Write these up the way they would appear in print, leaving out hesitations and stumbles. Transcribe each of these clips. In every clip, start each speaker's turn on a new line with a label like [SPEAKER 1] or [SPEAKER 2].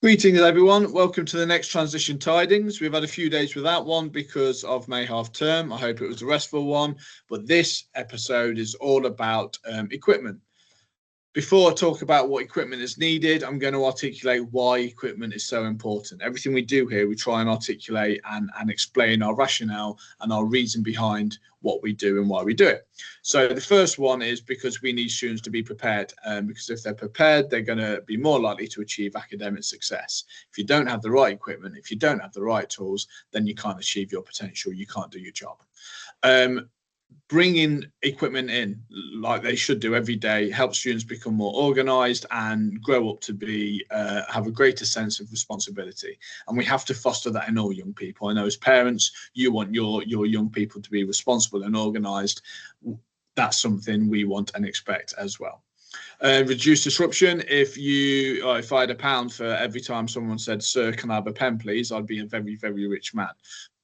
[SPEAKER 1] Greetings everyone, welcome to the next transition tidings. We've had a few days without one because of May half term. I hope it was a restful one, but this episode is all about equipment. Before I talk about what equipment is needed, I'm going to articulate why equipment is so important. Everything we do here, we try and articulate and explain our rationale and our reason behind what we do and why we do it. So the first one is because we need students to be prepared, because if they're prepared, they're going to be more likely to achieve academic success. If you don't have the right equipment, if you don't have the right tools, then you can't achieve your potential, you can't do your job. Bringing equipment in like they should do every day helps students become more organized and grow up to be have a greater sense of responsibility, and we have to foster that in all young people. I know as parents you want your young people to be responsible and organized. That's something we want and expect as well. Reduce disruption. If I had £1 for every time someone said, "Sir, can I have a pen please?" I'd be a very, very rich man.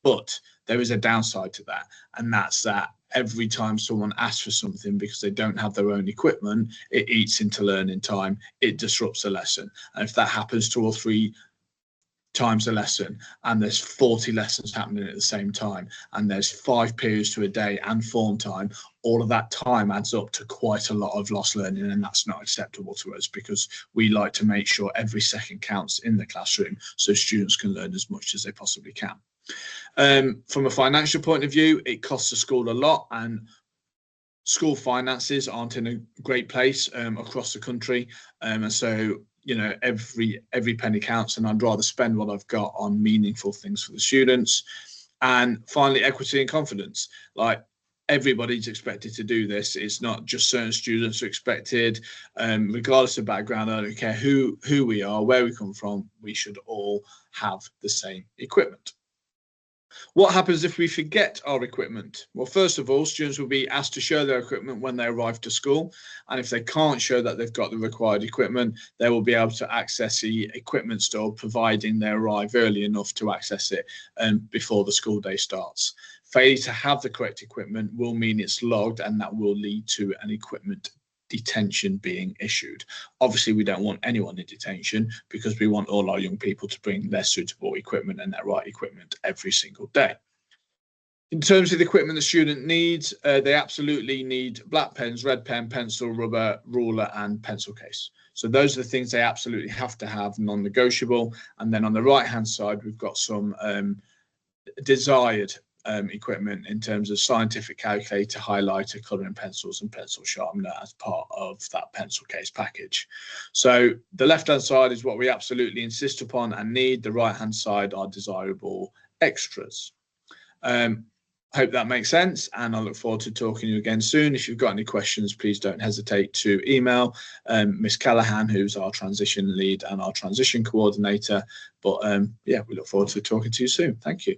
[SPEAKER 1] But there is a downside to that, and that's that every time someone asks for something because they don't have their own equipment, it eats into learning time, it disrupts a lesson. And if that happens 2 or 3 times a lesson, and there's 40 lessons happening at the same time, and there's 5 periods to a day and form time, all of that time adds up to quite a lot of lost learning, and that's not acceptable to us because we like to make sure every second counts in the classroom so students can learn as much as they possibly can. From a financial point of view, it costs the school a lot, and school finances aren't in a great place across the country, and so every penny counts, and I'd rather spend what I've got on meaningful things for the students. And finally, equity and confidence. Like, everybody's expected to do this. It's not just certain students are expected, regardless of background. I don't care who we are, where we come from, we should all have the same equipment. What happens if we forget our equipment? Well, first of all, students will be asked to show their equipment when they arrive to school. And if they can't show that they've got the required equipment, they will be able to access the equipment store, providing they arrive early enough to access it before the school day starts. Failure to have the correct equipment will mean it's logged, and that will lead to an equipment detention being issued. Obviously, we don't want anyone in detention because we want all our young people to bring their suitable equipment and their right equipment every single day. In terms of the equipment the student needs, they absolutely need black pens, red pen, pencil, rubber, ruler, and pencil case. So those are the things they absolutely have to have, non-negotiable. And then on the right hand side, we've got some desired equipment in terms of scientific calculator, highlighter, colouring pencils, and pencil sharpener as part of that pencil case package. So the left hand side is what we absolutely insist upon and need. The right hand side are desirable extras. Hope that makes sense, and I look forward to talking to you again soon. If you've got any questions, please don't hesitate to email Miss Callahan, who's our transition lead and our transition coordinator. But yeah, we look forward to talking to you soon. Thank you.